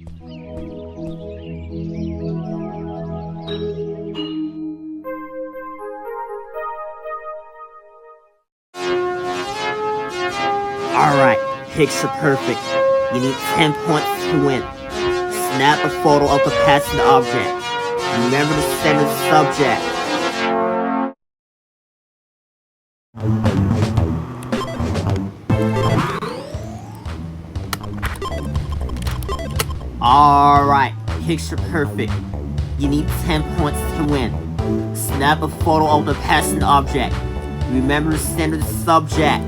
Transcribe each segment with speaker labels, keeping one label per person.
Speaker 1: Alright, picture perfect. You need 10 points to win. Snap a photo of the passing object. Remember to send the subject. Alright, picture perfect. You need 10 points to win. Snap a photo of the passing object. Remember to send the subject.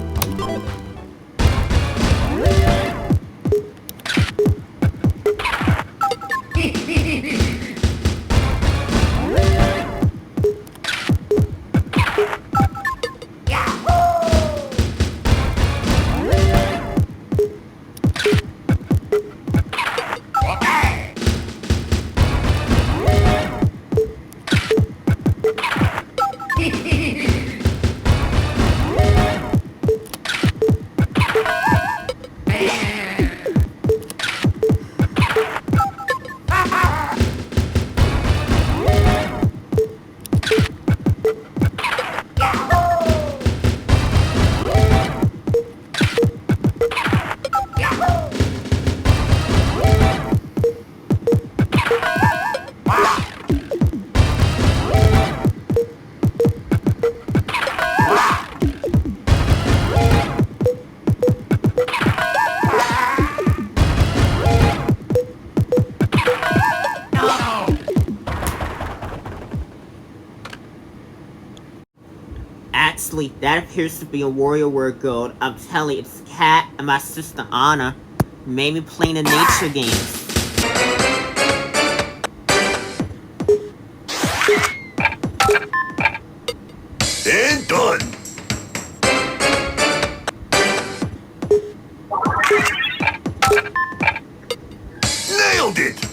Speaker 1: Actually, that appears to be a WarioWare gold. I'm telling you, it's Cat and my sister Anna. Made me playing the nature games.
Speaker 2: And done! Nailed it!